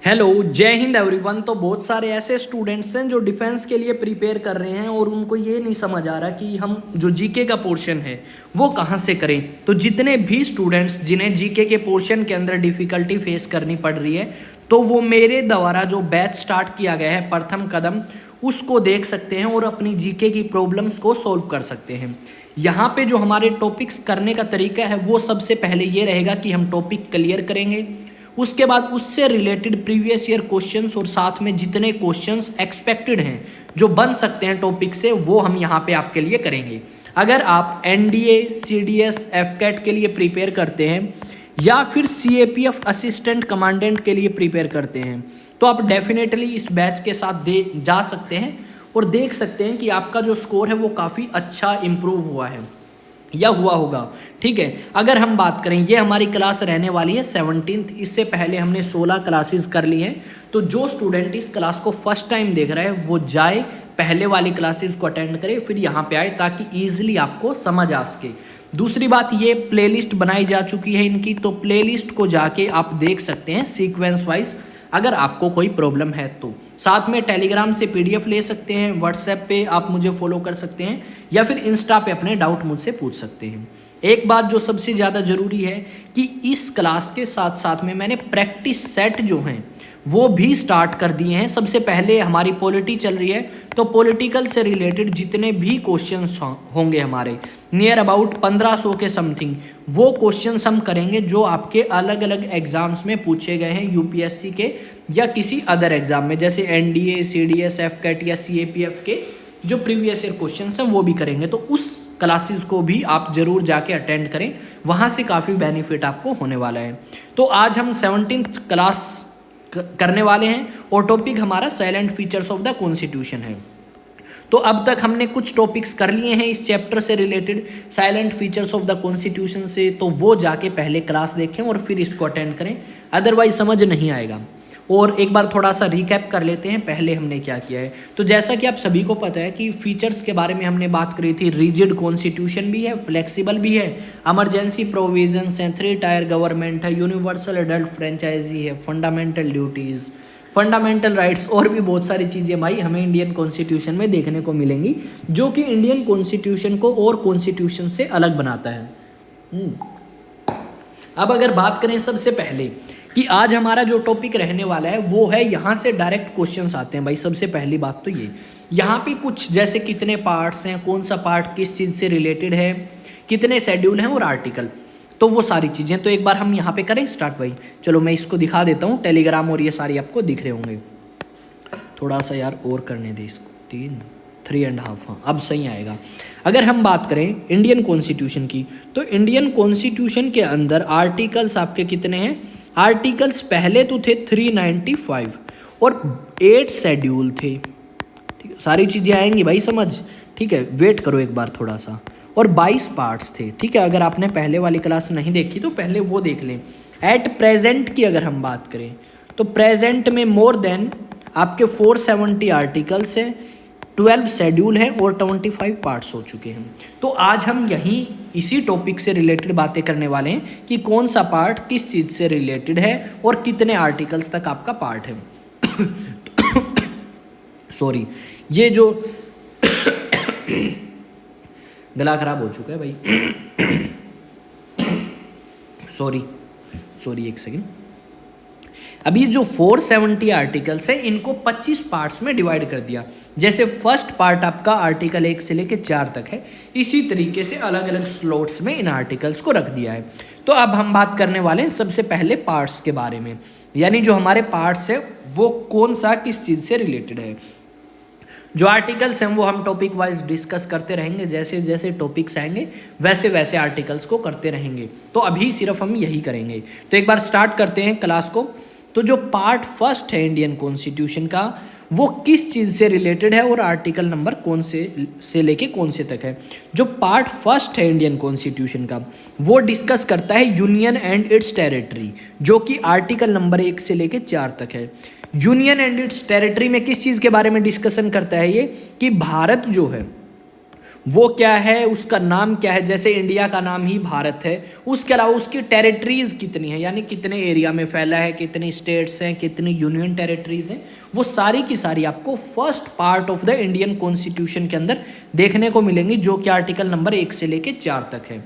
Hello, जय Hind everyone. तो बहुत सारे ऐसे स्टूडेंट्स हैं जो डिफेंस के लिए प्रिपेयर कर रहे हैं और उनको ये नहीं समझ आ रहा कि हम जो जीके का पोर्शन है वो कहाँ से करें। तो जितने भी स्टूडेंट्स जिन्हें जीके के पोर्शन के अंदर डिफ़िकल्टी फेस करनी पड़ रही है, तो वो मेरे द्वारा जो बैच स्टार्ट किया गया है प्रथम कदम, उसको देख सकते हैं और अपनी जीके की प्रॉब्लम्स को सॉल्व कर सकते हैं। यहाँ पे जो हमारे टॉपिक्स करने का तरीका है वो सबसे पहले ये रहेगा कि हम टॉपिक क्लियर करेंगे, उसके बाद उससे रिलेटेड प्रीवियस ईयर क्वेश्चंस और साथ में जितने क्वेश्चंस एक्सपेक्टेड हैं जो बन सकते हैं टॉपिक से, वो हम यहाँ पे आपके लिए करेंगे। अगर आप एनडीए, सीडीएस, एफकेट के लिए प्रिपेयर करते हैं या फिर सीएपीएफ असिस्टेंट कमांडेंट के लिए प्रिपेयर करते हैं, तो आप डेफिनेटली इस बैच के साथ जा सकते हैं और देख सकते हैं कि आपका जो स्कोर है वो काफ़ी अच्छा इम्प्रूव हुआ है या हुआ होगा। ठीक है, अगर हम बात करें, ये हमारी क्लास रहने वाली है 17th। इससे पहले हमने 16 क्लासेस कर ली हैं। तो जो स्टूडेंट इस क्लास को फर्स्ट टाइम देख रहा है वो जाए, पहले वाली क्लासेस को अटेंड करे, फिर यहाँ पे आए ताकि ईजिली आपको समझ आ सके। दूसरी बात, ये प्लेलिस्ट बनाई जा चुकी है इनकी, तो प्लेलिस्ट को जाके आप देख सकते हैं सीक्वेंस वाइज अगर आपको कोई प्रॉब्लम है तो। साथ में टेलीग्राम से पीडीएफ ले सकते हैं, व्हाट्सएप पे आप मुझे फॉलो कर सकते हैं या फिर इंस्टा पे अपने डाउट मुझसे पूछ सकते हैं। एक बात जो सबसे ज़्यादा ज़रूरी है कि इस क्लास के साथ साथ में मैंने प्रैक्टिस सेट जो हैं वो भी स्टार्ट कर दिए हैं। सबसे पहले हमारी पॉलिटी चल रही है, तो पॉलिटिकल से रिलेटेड जितने भी क्वेश्चंस होंगे हमारे नियर अबाउट 1500 के समथिंग, वो क्वेश्चंस हम करेंगे जो आपके अलग अलग एग्जाम्स में पूछे गए हैं, यूपीएससी के या किसी अदर एग्जाम में, जैसे एनडीए, सीडीएस, एफकेट या सीएपीएफ के जो प्रीवियस ईयर क्वेश्चंस हैं वो भी करेंगे। तो उस क्लासेस को भी आप जरूर जाके अटेंड करें, वहाँ से काफ़ी बेनिफिट आपको होने वाला है। तो आज हम 17th क्लास करने वाले हैं और टॉपिक हमारा salient features of the constitution है। तो अब तक हमने कुछ टॉपिक्स कर लिए हैं इस चैप्टर से related, salient features of the constitution से, तो वो जाके पहले क्लास देखें और फिर इसको अटेंड करें, अदरवाइज समझ नहीं आएगा। और एक बार थोड़ा सा रिकैप कर लेते हैं पहले हमने क्या किया है। तो जैसा कि आप सभी को पता है कि फीचर्स के बारे में हमने बात करी थी, रिजिड कॉन्स्टिट्यूशन भी है, फ्लेक्सिबल भी है, इमरजेंसी प्रोविजंस हैं, 3 टायर गवर्नमेंट है, यूनिवर्सल एडल्ट फ्रेंचाइजी है, फंडामेंटल ड्यूटीज़, फंडामेंटल राइट्स और भी बहुत सारी चीज़ें भाई हमें इंडियन कॉन्स्टिट्यूशन में देखने को मिलेंगी, जो कि इंडियन कॉन्स्टिट्यूशन को और कॉन्स्टिट्यूशन से अलग बनाता है। अब अगर बात करें सबसे पहले कि आज हमारा जो टॉपिक रहने वाला है वो है, यहाँ से डायरेक्ट क्वेश्चंस आते हैं भाई। सबसे पहली बात तो ये, यहाँ पे कुछ जैसे कितने पार्ट्स हैं, कौन सा पार्ट किस चीज़ से रिलेटेड है, कितने शेड्यूल हैं और आर्टिकल, तो वो सारी चीज़ें तो एक बार हम यहाँ पे करें स्टार्ट भाई। चलो मैं इसको दिखा देता हूँ, टेलीग्राम और ये सारी आपको दिख रहे होंगे। थोड़ा सा यार और करने दे इसको, 3.5, हाँ अब सही आएगा। अगर हम बात करें इंडियन कॉन्स्टिट्यूशन की, तो इंडियन कॉन्स्टिट्यूशन के अंदर आर्टिकल्स आपके कितने हैं? आर्टिकल्स पहले तो थे 395 और 8 शेड्यूल थे। ठीक है, सारी चीज़ें आएंगी भाई समझ, ठीक है, वेट करो एक बार थोड़ा सा। और 22 पार्ट्स थे। ठीक है, अगर आपने पहले वाली क्लास नहीं देखी तो पहले वो देख लें। एट प्रेजेंट की अगर हम बात करें तो प्रेजेंट में मोर देन आपके 470 आर्टिकल्स हैं, 12 शेड्यूल हैं और 25 पार्ट्स हो चुके हैं। तो आज हम यहीं इसी टॉपिक से रिलेटेड बातें करने वाले हैं कि कौन सा पार्ट किस चीज़ से रिलेटेड है और कितने आर्टिकल्स तक आपका पार्ट है। सॉरी, ये जो गला खराब हो चुका है भाई। सॉरी एक सेकेंड। अभी जो 470 आर्टिकल्स हैं इनको 25 पार्ट्स में डिवाइड कर दिया। जैसे फर्स्ट पार्ट आपका आर्टिकल 1 से लेकर 4 तक है, इसी तरीके से अलग अलग स्लॉट्स में इन आर्टिकल्स को रख दिया है। तो अब हम बात करने वाले हैं सबसे पहले पार्ट्स के बारे में, यानी जो हमारे पार्ट्स है वो कौन सा किस चीज़ से रिलेटेड है। जो आर्टिकल्स हैं वो हम टॉपिक वाइज डिस्कस करते रहेंगे, जैसे जैसे टॉपिक्स आएंगे वैसे वैसे आर्टिकल्स को करते रहेंगे। तो अभी सिर्फ हम यही करेंगे। तो एक बार स्टार्ट करते हैं क्लास को। तो जो पार्ट फर्स्ट है इंडियन कॉन्स्टिट्यूशन का, वो किस चीज़ से रिलेटेड है और आर्टिकल नंबर कौन से लेके कौन से तक है। जो पार्ट फर्स्ट है इंडियन कॉन्स्टिट्यूशन का, वो डिस्कस करता है यूनियन एंड इट्स टेरिटरी, जो कि आर्टिकल नंबर 1 से लेके 4 तक है। यूनियन एंड इट्स टेरिटरी में किस चीज़ के बारे में डिस्कशन करता है ये, कि भारत जो है वो क्या है, उसका नाम क्या है, जैसे इंडिया का नाम ही भारत है। उसके अलावा उसकी टेरिटरीज कितनी है, यानी कितने एरिया में फैला है, कितनी स्टेट्स हैं, कितनी यूनियन टेरिटरीज हैं, वो सारी की सारी आपको first part of the Indian constitution के अंदर देखने को मिलेंगी, जो कि आर्टिकल नंबर 1 से लेके 4 तक है।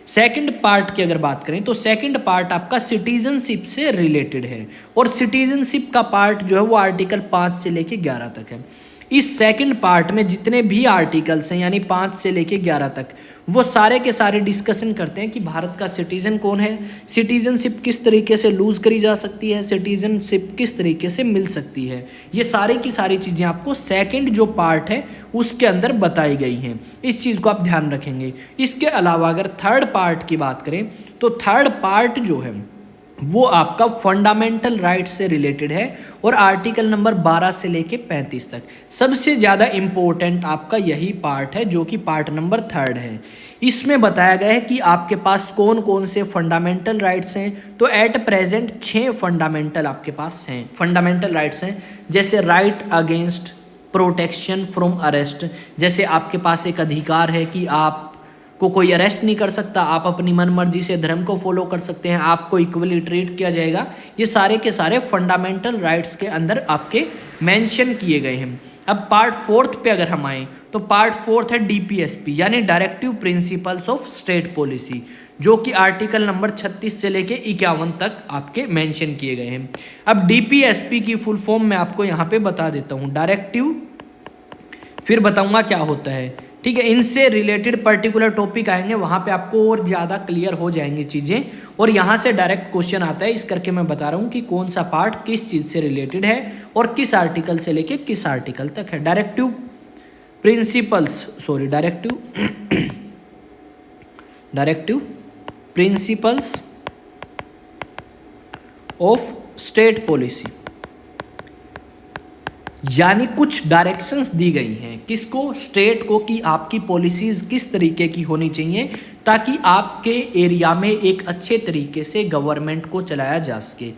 सेकंड पार्ट की अगर बात करें तो सेकंड पार्ट आपका सिटीजनशिप से रिलेटेड है, और सिटीजनशिप का पार्ट जो है वो आर्टिकल 5 से लेके 11 तक है। इस सेकंड पार्ट में जितने भी आर्टिकल्स हैं, यानी 5 से लेके 11 तक, वो सारे के सारे डिस्कशन करते हैं कि भारत का सिटीजन कौन है, सिटीजनशिप किस तरीके से लूज करी जा सकती है, सिटीजनशिप किस तरीके से मिल सकती है। ये सारी की सारी चीज़ें आपको सेकंड जो पार्ट है उसके अंदर बताई गई हैं। इस चीज़ को आप ध्यान रखेंगे। इसके अलावा अगर थर्ड पार्ट की बात करें तो थर्ड पार्ट जो है वो आपका फंडामेंटल राइट से रिलेटेड है, और आर्टिकल नंबर 12 से लेके 35 तक। सबसे ज़्यादा इम्पोर्टेंट आपका यही पार्ट है, जो कि पार्ट नंबर 3 है। इसमें बताया गया है कि आपके पास कौन कौन से फंडामेंटल राइट्स हैं। तो एट प्रेजेंट 6 फंडामेंटल आपके पास हैं, फंडामेंटल राइट्स हैं, जैसे right against protection from arrest. जैसे आपके पास एक अधिकार है कि आप को कोई अरेस्ट नहीं कर सकता, आप अपनी मन मर्जी से धर्म को फॉलो कर सकते हैं, आपको इक्वली ट्रीट किया जाएगा। ये सारे के सारे फंडामेंटल राइट्स के अंदर आपके मेंशन किए गए हैं। अब पार्ट 4 पे अगर हम आए तो पार्ट 4 है डीपीएसपी, यानी directive principles of state policy, जो कि आर्टिकल नंबर 36 से लेके 51 तक आपके मेंशन किए गए हैं। अब डीपीएसपी की फुल फॉर्म मैं आपको यहाँ पे बता देता हूँ, डायरेक्टिव, फिर बताऊँगा क्या होता है, ठीक है। इनसे रिलेटेड पर्टिकुलर टॉपिक आएंगे, वहाँ पे आपको और ज़्यादा क्लियर हो जाएंगी चीज़ें, और यहाँ से डायरेक्ट क्वेश्चन आता है। इस करके मैं बता रहा हूँ कि कौन सा पार्ट किस चीज़ से रिलेटेड है और किस आर्टिकल से लेके किस आर्टिकल तक है। Directive principles of state policy, यानी कुछ डायरेक्शंस दी गई हैं किसको, स्टेट को, कि आपकी पॉलिसीज किस तरीके की होनी चाहिए ताकि आपके एरिया में एक अच्छे तरीके से गवर्नमेंट को चलाया जा सके।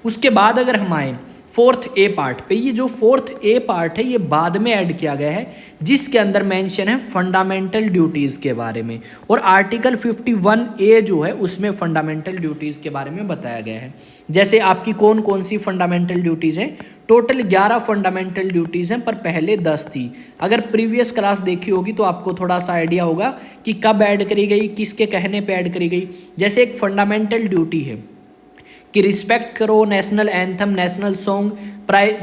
उसके बाद अगर हम आए 4th ए पार्ट पे, ये जो 4th ए पार्ट है ये बाद में ऐड किया गया है, जिसके अंदर मेंशन है फंडामेंटल ड्यूटीज़ के बारे में, और आर्टिकल 51 ए जो है उसमें फंडामेंटल ड्यूटीज़ के बारे में बताया गया है। जैसे आपकी कौन कौन सी फंडामेंटल ड्यूटीज़ हैं, टोटल 11 फंडामेंटल ड्यूटीज़ हैं, पर पहले 10 थी। अगर प्रीवियस क्लास देखी होगी तो आपको थोड़ा सा आइडिया होगा कि कब ऐड करी गई, किसके कहने पे ऐड करी गई। जैसे एक फंडामेंटल ड्यूटी है कि रिस्पेक्ट करो नेशनल एंथम, नेशनल सॉन्ग,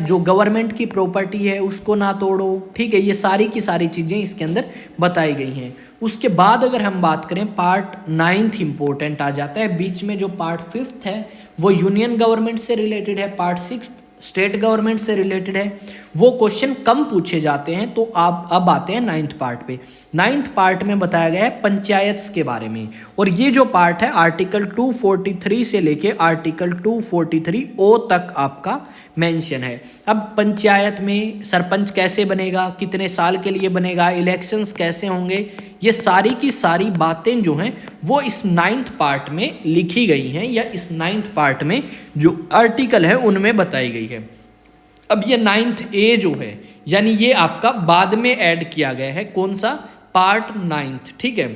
जो गवर्नमेंट की प्रॉपर्टी है उसको ना तोड़ो, ठीक है। ये सारी की सारी चीज़ें इसके अंदर बताई गई हैं। उसके बाद अगर हम बात करें पार्ट 9 इंपॉर्टेंट आ जाता है, बीच में जो पार्ट 5 है वो यूनियन गवर्नमेंट से रिलेटेड है, पार्ट 6 स्टेट गवर्नमेंट से रिलेटेड है। वो क्वेश्चन कम पूछे जाते हैं, तो आप अब आते हैं 9th पार्ट पे। 9th पार्ट में बताया गया है पंचायत के बारे में, और ये जो पार्ट है आर्टिकल 243 से लेके आर्टिकल 243 ओ तक आपका मेंशन है। अब पंचायत में सरपंच कैसे बनेगा, कितने साल के लिए बनेगा, इलेक्शंस कैसे होंगे, ये सारी की सारी बातें जो हैं वो इस 9th पार्ट में लिखी गई हैं, या इस 9th पार्ट में जो आर्टिकल है उनमें बताई गई है। अब ये 9th ए जो है, यानी ये आपका बाद में ऐड किया गया है, कौन सा, पार्ट 9th, ठीक है,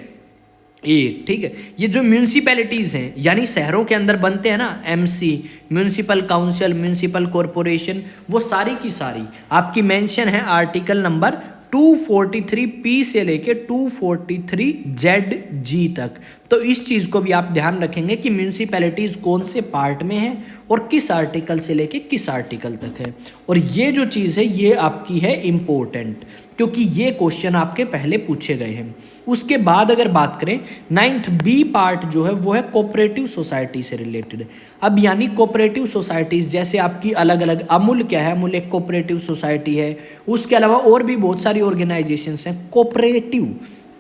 ए, ठीक है। ये जो म्यूनसिपैलिटीज़ हैं, यानी शहरों के अंदर बनते हैं ना, MC, municipal council, municipal corporation, वो सारी की सारी आपकी मेंशन है आर्टिकल नंबर 243 पी से लेके 243 जेड जी तक। तो इस चीज़ को भी आप ध्यान रखेंगे कि म्यूनसिपैलिटीज़ कौन से पार्ट में है और किस आर्टिकल से लेके किस आर्टिकल तक है। और ये जो चीज़ है ये आपकी है इम्पोर्टेंट, क्योंकि ये क्वेश्चन आपके पहले पूछे गए हैं। उसके बाद अगर बात करें 9th बी पार्ट जो है वो है कोऑपरेटिव सोसाइटी से रिलेटेड। अब यानी कोऑपरेटिव सोसाइटीज़ जैसे आपकी अलग अलग, अमूल क्या है, अमूल एक कोऑपरेटिव सोसाइटी है। उसके अलावा और भी बहुत सारी ऑर्गेनाइजेशंस हैं।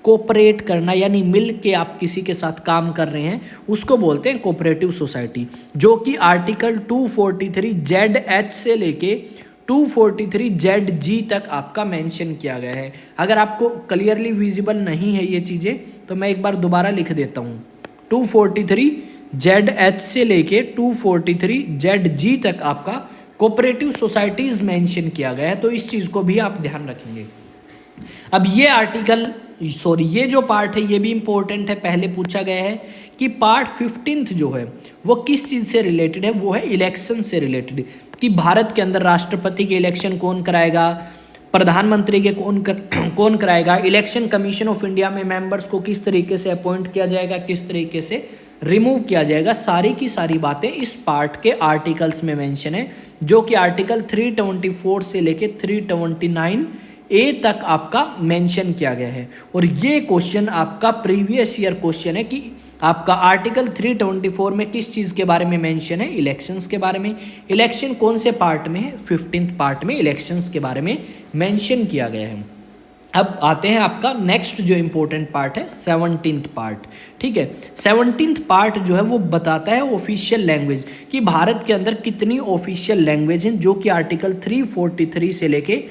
कोऑपरेट करना यानी मिल के आप किसी के साथ काम कर रहे हैं, उसको बोलते हैं कोऑपरेटिव सोसाइटी, जो कि आर्टिकल 243 जेड एच से लेके 243 जेड जी तक आपका मेंशन किया गया है। अगर आपको क्लियरली विजिबल नहीं है ये चीज़ें तो मैं एक बार दोबारा लिख देता हूँ। 243 जेड एच से लेके 243 जेड जी तक आपका कोऑपरेटिव सोसाइटीज़ मेंशन किया गया है, तो इस चीज़ को भी आप ध्यान रखेंगे। अब ये आर्टिकल सॉरी ये जो पार्ट है ये भी इम्पोर्टेंट है, पहले पूछा गया है कि पार्ट 15 जो है वो किस चीज़ से रिलेटेड है, वो है इलेक्शन से रिलेटेड, कि भारत के अंदर राष्ट्रपति के इलेक्शन कौन कराएगा, प्रधानमंत्री के कौन कराएगा, इलेक्शन कमीशन ऑफ इंडिया में मेंबर्स को किस तरीके से अपॉइंट किया जाएगा, किस तरीके से रिमूव किया जाएगा, सारी की सारी बातें इस पार्ट के आर्टिकल्स में मेंशन है, जो कि आर्टिकल 324 से लेके 329 ए तक आपका मेंशन किया गया है। और ये क्वेश्चन आपका प्रीवियस ईयर क्वेश्चन है कि आपका आर्टिकल 324 में किस चीज़ के बारे में मेंशन है, इलेक्शंस के बारे में। इलेक्शन कौन से पार्ट में है, 15th पार्ट में इलेक्शंस के बारे में मेंशन किया गया है। अब आते हैं आपका नेक्स्ट जो इम्पोर्टेंट पार्ट है 17th पार्ट। ठीक है, 17th पार्ट जो है वो बताता है ऑफिशियल लैंग्वेज, कि भारत के अंदर कितनी ऑफिशियल लैंग्वेज हैं, जो कि आर्टिकल 343 से लेके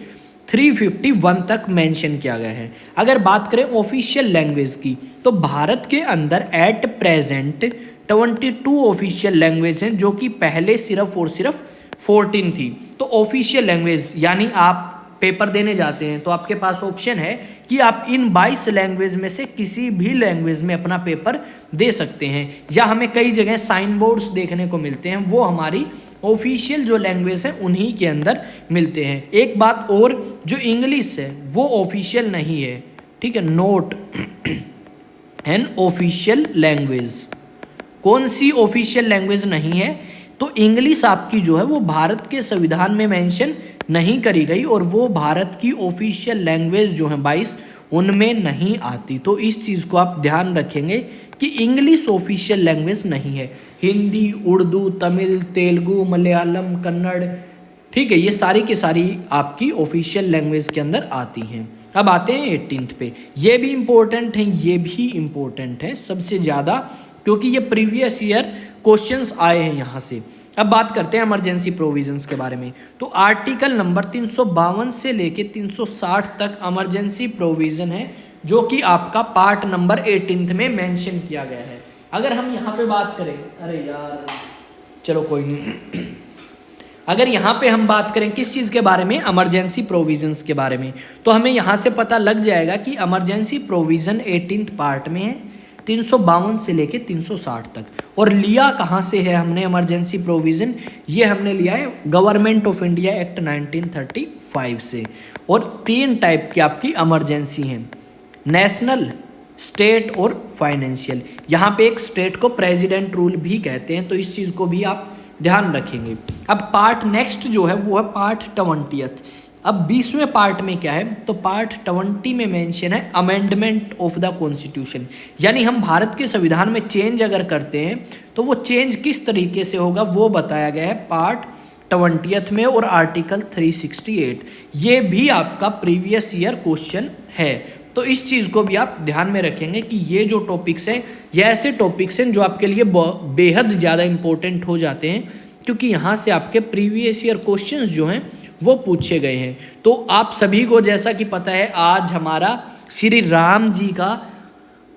351 तक मेंशन किया गया है। अगर बात करें ऑफिशियल लैंग्वेज की, तो भारत के अंदर एट प्रेजेंट 22 ऑफिशियल लैंग्वेज हैं, जो कि पहले सिर्फ और सिर्फ 14 थी। तो ऑफिशियल लैंग्वेज यानी आप पेपर देने जाते हैं तो आपके पास ऑप्शन है कि आप इन 22 लैंग्वेज में से किसी भी लैंग्वेज में अपना पेपर दे सकते हैं, या हमें कई जगह साइन बोर्ड्स देखने को मिलते हैं, वो हमारी ऑफिशियल जो लैंग्वेज है उन्हीं के अंदर मिलते हैं। एक बात और, जो इंग्लिश है वो ऑफिशियल नहीं है, ठीक है, नोट एन ऑफिशियल लैंग्वेज। कौन सी ऑफिशियल लैंग्वेज नहीं है, तो इंग्लिश आपकी जो है वो भारत के संविधान में मेंशन नहीं करी गई, और वो भारत की ऑफिशियल लैंग्वेज जो है 22 उनमें नहीं आती। तो इस चीज़ को आप ध्यान रखेंगे कि इंग्लिश ऑफिशियल लैंग्वेज नहीं है, हिंदी, उर्दू, तमिल, तेलुगु, मलयालम, कन्नड़, ठीक है, ये सारी की सारी आपकी ऑफिशियल लैंग्वेज के अंदर आती हैं। अब आते हैं 18th पे, ये भी इम्पोर्टेंट है, ये भी इम्पोर्टेंट है सबसे ज़्यादा, क्योंकि ये प्रीवियस ईयर क्वेश्चंस आए हैं यहाँ से। अब बात करते हैं इमरजेंसी प्रोविजंस के बारे में। तो आर्टिकल नंबर 352 से लेके 360 तक इमरजेंसी प्रोविजन है, जो कि आपका पार्ट नंबर 18 में मेंशन किया गया है। अगर हम यहाँ पे बात करें, अरे यार चलो कोई नहीं अगर यहाँ पे हम बात करें किस चीज़ के बारे में, इमरजेंसी प्रोविजंस के बारे में, तो हमें यहाँ से पता लग जाएगा कि इमरजेंसी प्रोविज़न 18th पार्ट में है 352 से लेके 360 तक। और लिया कहाँ से है हमने इमरजेंसी प्रोविज़न, ये हमने लिया है गवर्नमेंट ऑफ इंडिया एक्ट 1935 से। और 3 टाइप की आपकी इमरजेंसी हैं, नेशनल, स्टेट और फाइनेंशियल। यहाँ पे एक स्टेट को प्रेसिडेंट रूल भी कहते हैं, तो इस चीज़ को भी आप ध्यान रखेंगे। अब पार्ट नेक्स्ट जो है वो है पार्ट 20th। अब 20वें पार्ट में क्या है, तो पार्ट 20 में मेंशन है अमेंडमेंट ऑफ द कॉन्स्टिट्यूशन, यानी हम भारत के संविधान में चेंज अगर करते हैं तो वो चेंज किस तरीके से होगा वो बताया गया है पार्ट 20th में और आर्टिकल 368। ये भी आपका प्रीवियस ईयर क्वेश्चन है, तो इस चीज़ को भी आप ध्यान में रखेंगे कि ये जो टॉपिक्स हैं ये ऐसे टॉपिक्स हैं जो आपके लिए बेहद ज़्यादा इंपॉर्टेंट हो जाते हैं, क्योंकि यहाँ से आपके प्रीवियस ईयर क्वेश्चंस जो हैं वो पूछे गए हैं। तो आप सभी को जैसा कि पता है, आज हमारा श्री राम जी का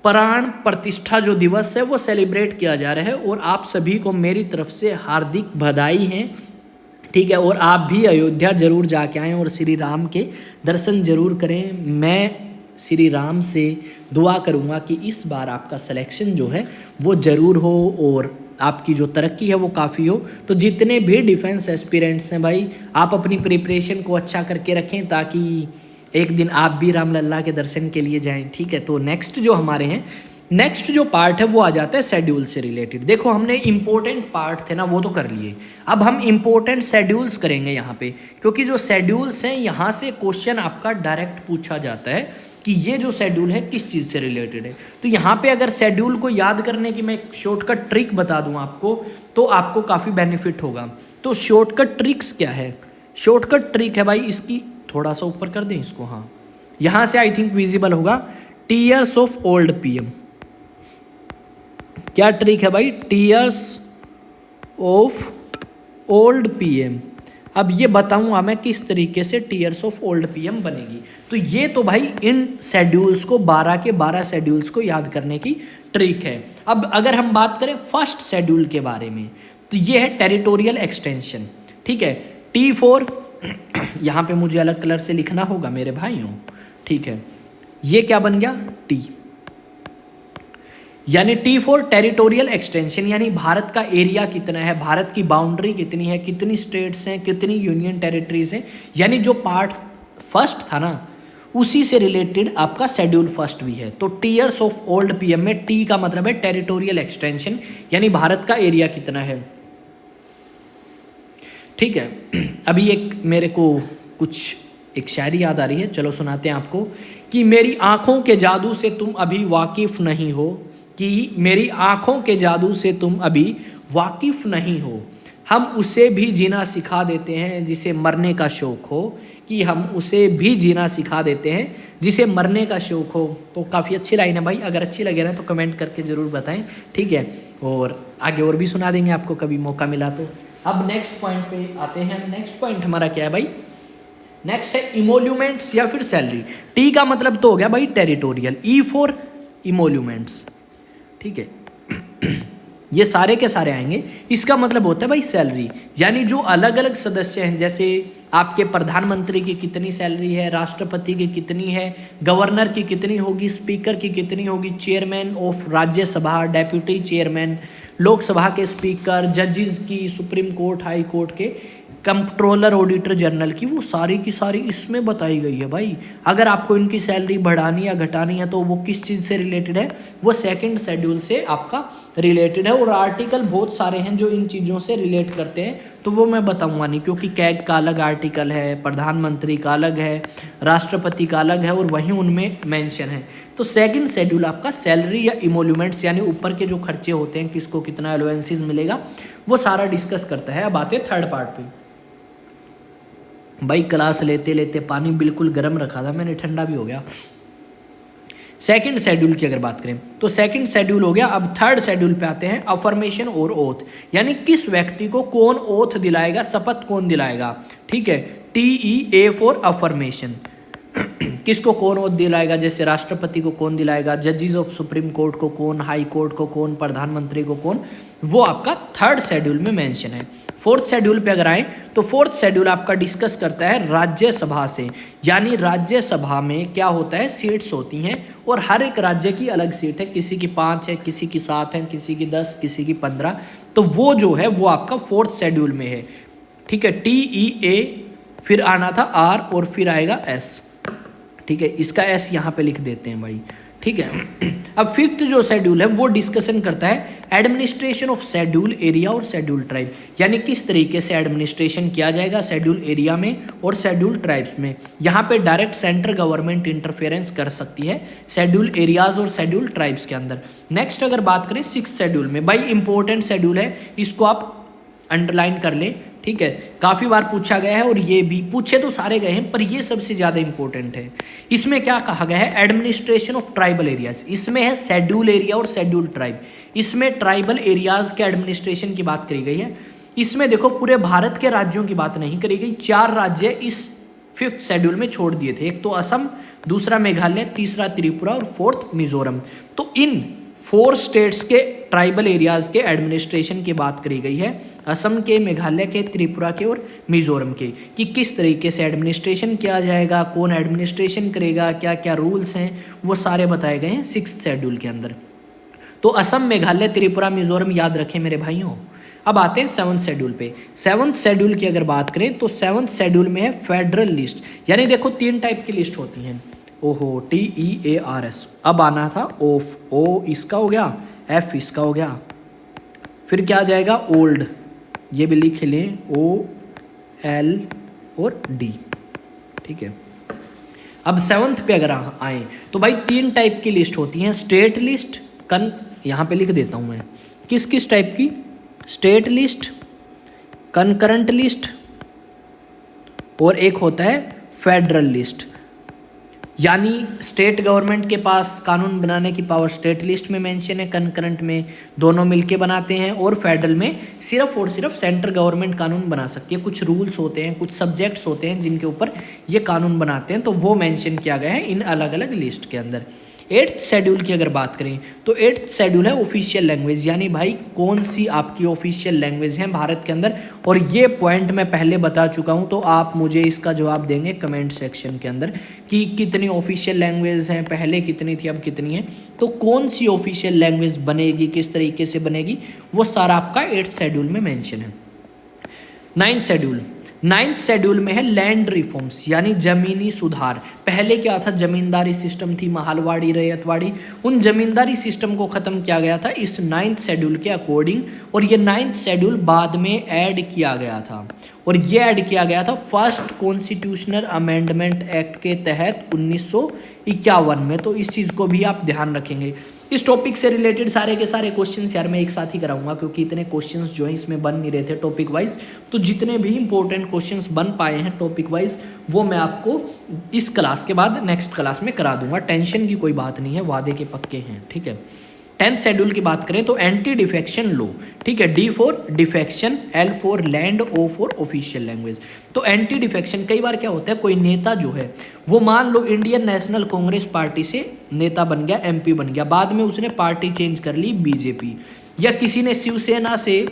प्राण प्रतिष्ठा जो दिवस है वो सेलिब्रेट किया जा रहा है, और आप सभी को मेरी तरफ से हार्दिक बधाई हैं, ठीक है। और आप भी अयोध्या जरूर जाके आएँ और श्री राम के दर्शन जरूर करें। मैं श्री राम से दुआ करूँगा कि इस बार आपका सिलेक्शन जो है वो ज़रूर हो और आपकी जो तरक्की है वो काफ़ी हो। तो जितने भी डिफेंस एस्पिरेंट्स हैं भाई, आप अपनी प्रिपरेशन को अच्छा करके रखें ताकि एक दिन आप भी राम लल्ला के दर्शन के लिए जाएं, ठीक है। तो नेक्स्ट जो हमारे हैं, नेक्स्ट जो पार्ट है वो आ जाता है शेड्यूल से रिलेटेड। देखो हमने इंपॉर्टेंट पार्ट थे ना वो तो कर लिए, अब हम इंपॉर्टेंट शेड्यूल्स करेंगे यहाँ पे, क्योंकि जो शेड्यूल्स हैं यहाँ से क्वेश्चन आपका डायरेक्ट पूछा जाता है कि ये जो शेड्यूल है किस चीज़ से रिलेटेड है। तो यहाँ पे अगर शेड्यूल को याद करने की मैं एक शॉर्टकट ट्रिक बता दूँ आपको, तो आपको काफ़ी बेनिफिट होगा। तो शॉर्टकट ट्रिक्स क्या है, शॉर्टकट ट्रिक है भाई इसकी, थोड़ा सा ऊपर कर दें इसको, हाँ यहाँ से आई थिंक विजिबल होगा, टीयर्स ऑफ ओल्ड पीएम। क्या ट्रिक है भाई, टीयर्स ऑफ ओल्ड पीएम। अब ये बताऊंगा मैं किस तरीके से टीयर्स ऑफ ओल्ड पीएम बनेगी। तो ये तो भाई इन शेड्यूल्स को 12 के 12 शेड्यूल्स को याद करने की ट्रिक है। अब अगर हम बात करें फर्स्ट शेड्यूल के बारे में, तो ये है टेरिटोरियल एक्सटेंशन, ठीक है। T4 यहाँ पे मुझे अलग कलर से लिखना होगा मेरे भाइयों, ठीक है। ये क्या बन गया, टी। यानी टी फॉर टेरिटोरियल एक्सटेंशन, यानी भारत का एरिया कितना है, भारत की बाउंड्री कितनी है, कितनी स्टेट्स हैं, कितनी यूनियन टेरिटरीज हैं। यानी जो पार्ट फर्स्ट था ना, उसी से रिलेटेड आपका शेड्यूल फर्स्ट भी है। तो टीयर्स ऑफ ओल्ड पीएम में टी का मतलब है टेरिटोरियल एक्सटेंशन, यानी भारत का एरिया कितना है। ठीक है, अभी एक मेरे को कुछ एक शायरी याद आ रही है, चलो सुनाते हैं आपको। कि मेरी आंखों के जादू से तुम अभी वाकिफ नहीं हो, कि मेरी आंखों के जादू से तुम अभी वाकिफ नहीं हो, हम उसे भी जीना सिखा देते हैं जिसे मरने का शौक हो, कि हम उसे भी जीना सिखा देते हैं जिसे मरने का शौक हो। तो काफ़ी अच्छी लाइन है भाई, अगर अच्छी लगे ना तो कमेंट करके ज़रूर बताएं, ठीक है। और आगे और भी सुना देंगे आपको कभी मौका मिला तो। अब नेक्स्ट पॉइंट पे आते हैं। नेक्स्ट पॉइंट हमारा क्या है भाई, नेक्स्ट है इमोल्यूमेंट्स या फिर सैलरी। टी का मतलब तो हो गया भाई टेरिटोरियल, ई फॉर इमोल्यूमेंट्स, ठीक है। ये सारे के सारे आएंगे। इसका मतलब होता है भाई सैलरी, यानी जो अलग अलग सदस्य हैं, जैसे आपके प्रधानमंत्री की कितनी सैलरी है, राष्ट्रपति की कितनी है, गवर्नर की कितनी होगी, स्पीकर की कितनी होगी, chairman of Rajya Sabha, deputy chairman, Lok Sabha के स्पीकर, जजेस की, सुप्रीम कोर्ट, हाई कोर्ट के, कंट्रोलर, ऑडिटर जनरल की, वो सारी की सारी इसमें बताई गई है भाई। अगर आपको इनकी सैलरी बढ़ानी या घटानी है तो वो किस चीज़ से रिलेटेड है, वो सेकंड शेड्यूल से आपका रिलेटेड है। और आर्टिकल बहुत सारे हैं जो इन चीज़ों से रिलेट करते हैं, तो वो मैं बताऊंगा नहीं, क्योंकि कैग का अलग आर्टिकल है, प्रधानमंत्री का अलग है, राष्ट्रपति का अलग है, और वहीं उनमें मेंशन है। तो सेकंड शेड्यूल आपका सैलरी या इमोल्यूमेंट्स, यानी ऊपर के जो खर्चे होते हैं, किसको कितना अलाउंसेस मिलेगा, वो सारा डिस्कस करता है। अब आते हैं थर्ड पार्ट पे। भाई क्लास लेते लेते पानी बिल्कुल गर्म रखा था मैंने, ठंडा भी हो गया। सेकंड शेड्यूल की अगर बात करें तो सेकंड शेड्यूल हो गया। अब थर्ड शेड्यूल पे आते हैं, अफर्मेशन और ओथ, यानी किस व्यक्ति को कौन ओथ दिलाएगा, शपथ कौन दिलाएगा, ठीक है। TEA फॉर अफर्मेशन, किसको कौन ओथ दिलाएगा, जैसे राष्ट्रपति को कौन दिलाएगा, जजेस ऑफ सुप्रीम कोर्ट को कौन, हाई कोर्ट को कौन, प्रधानमंत्री को कौन, वो आपका थर्ड शेड्यूल में मेंशन है। फोर्थ शेड्यूल पे अगर आए तो फोर्थ शेड्यूल आपका डिस्कस करता है राज्यसभा से, यानी राज्यसभा में क्या होता है, सीट्स होती हैं, और हर एक राज्य की अलग सीट है, किसी की 5 है, किसी की 7 है, किसी की 10, किसी की 15। तो वो जो है वो आपका फोर्थ शेड्यूल में है, ठीक है। TEA, फिर आना था R और फिर आएगा S, ठीक है। इसका S यहाँ पे लिख देते हैं भाई, ठीक है। अब फिफ्थ जो शेड्यूल है वो डिस्कशन करता है एडमिनिस्ट्रेशन ऑफ शेड्यूल एरिया और शेड्यूल ट्राइब, यानी किस तरीके से एडमिनिस्ट्रेशन किया जाएगा शेड्यूल एरिया में और शेड्यूल ट्राइब्स में। यहाँ पे डायरेक्ट सेंट्रल गवर्नमेंट इंटरफेरेंस कर सकती है शेड्यूल एरियाज और शेड्यूल ट्राइब्स के अंदर। नेक्स्ट अगर बात करें सिक्स शेड्यूल में, भाई इंपॉर्टेंट शेड्यूल है, इसको आप अंडरलाइन कर लें, ठीक है। काफ़ी बार पूछा गया है, और ये भी पूछे तो सारे गए हैं, पर ये सबसे ज़्यादा इंपॉर्टेंट है। इसमें क्या कहा गया है, एडमिनिस्ट्रेशन ऑफ ट्राइबल एरियाज, इसमें है शेड्यूल एरिया और शेड्यूल ट्राइब। इसमें ट्राइबल एरियाज के एडमिनिस्ट्रेशन की बात करी गई है। इसमें देखो पूरे भारत के राज्यों की बात नहीं करी गई, 4 राज्य इस फिफ्थ शेड्यूल में छोड़ दिए थे, एक तो असम, दूसरा मेघालय, तीसरा त्रिपुरा और फोर्थ मिजोरम। तो इन 4 स्टेट्स के ट्राइबल एरियाज के एडमिनिस्ट्रेशन की बात करी गई है, असम के, मेघालय के, त्रिपुरा के और मिजोरम के, कि किस तरीके से एडमिनिस्ट्रेशन किया जाएगा, कौन एडमिनिस्ट्रेशन करेगा, क्या क्या रूल्स हैं, वो सारे बताए गए हैं सिक्स्थ शेड्यूल के अंदर। तो असम, मेघालय, त्रिपुरा, मिजोरम याद रखें मेरे भाइयों। अब आते हैं सेवन्थ शेड्यूल पे। सेवन्थ शेड्यूल की अगर बात करें तो सेवन्थ शेड्यूल में है फेडरल लिस्ट, यानी देखो 3 टाइप की लिस्ट होती हैं, ओहो TEARS। अब आना था ऑफ, O इसका हो गया, F इसका हो गया, फिर क्या आ जाएगा ओल्ड, ये भी लिख लें OL और D, ठीक है। अब सेवन्थ पे अगर आए तो भाई 3 टाइप की लिस्ट होती हैं, स्टेट लिस्ट, यहाँ पे लिख देता हूँ मैं, किस किस टाइप की, स्टेट लिस्ट, कंकरेंट लिस्ट, और एक होता है फेडरल लिस्ट। यानी स्टेट गवर्नमेंट के पास कानून बनाने की पावर स्टेट लिस्ट में मेंशन है, कंकरेंट में दोनों मिलके बनाते हैं, और फेडरल में सिर्फ और सिर्फ सेंट्रल गवर्नमेंट कानून बना सकती है। कुछ रूल्स होते हैं, कुछ सब्जेक्ट्स होते हैं जिनके ऊपर ये कानून बनाते हैं, तो वो मेंशन किया गया है इन अलग अलग लिस्ट के अंदर। एट्थ शेड्यूल की अगर बात करें तो एट्थ शेड्यूल है ऑफिशियल लैंग्वेज, यानी भाई कौन सी आपकी ऑफिशियल लैंग्वेज है भारत के अंदर, और ये पॉइंट मैं पहले बता चुका हूँ, तो आप मुझे इसका जवाब देंगे कमेंट सेक्शन के अंदर कि कितनी ऑफिशियल लैंग्वेज हैं, पहले कितनी थी अब कितनी है, तो कौन सी ऑफिशियल लैंग्वेज बनेगी, किस तरीके से बनेगी, वो सारा आपका एट्थ शेड्यूल में मेंशन है। नाइन्थ शेड्यूल में है लैंड रिफॉर्म्स, यानी जमीनी सुधार। पहले क्या था, जमींदारी सिस्टम थी, महलवाड़ी, रैयतवाड़ी, उन जमींदारी सिस्टम को ख़त्म किया गया था इस नाइन्थ शेड्यूल के अकॉर्डिंग, और ये नाइन्थ शेड्यूल बाद में ऐड किया गया था, और ये ऐड किया गया था फर्स्ट कॉन्स्टिट्यूशनल अमेंडमेंट एक्ट के तहत 1951 में। तो इस चीज़ को भी आप ध्यान रखेंगे। इस टॉपिक से रिलेटेड सारे के सारे क्वेश्चंस यार मैं एक साथ ही कराऊंगा, क्योंकि इतने क्वेश्चंस जो है इसमें बन नहीं रहे थे टॉपिक वाइज, तो जितने भी इंपॉर्टेंट क्वेश्चंस बन पाए हैं टॉपिक वाइज वो मैं आपको इस क्लास के बाद नेक्स्ट क्लास में करा दूंगा। टेंशन की कोई बात नहीं है, वादे के पक्के हैं, ठीक है। 10th शेड्यूल की बात करें तो एंटी डिफेक्शन लॉ, ठीक है, D for defection, L for land, O for official language. तो एंटी डिफेक्शन कई बार क्या होता है, कोई नेता जो है वो मान लो इंडियन नेशनल कांग्रेस पार्टी से नेता बन गया, MP बन गया, बाद में उसने पार्टी चेंज कर ली BJP, या किसी ने शिवसेना से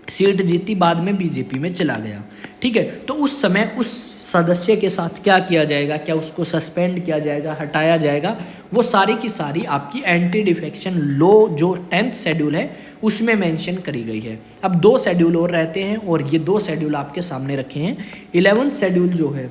सीट जीती बाद में BJP में चला गया, ठीक है, तो उस समय उस सदस्य के साथ क्या किया जाएगा, क्या उसको सस्पेंड किया जाएगा, हटाया जाएगा, वो सारी की सारी आपकी एंटी डिफेक्शन लॉ जो 10th शेड्यूल है उसमें मेंशन करी गई है। अब 2 शेड्यूल और रहते हैं, और ये 2 शेड्यूल आपके सामने रखे हैं। 11th शेड्यूल जो है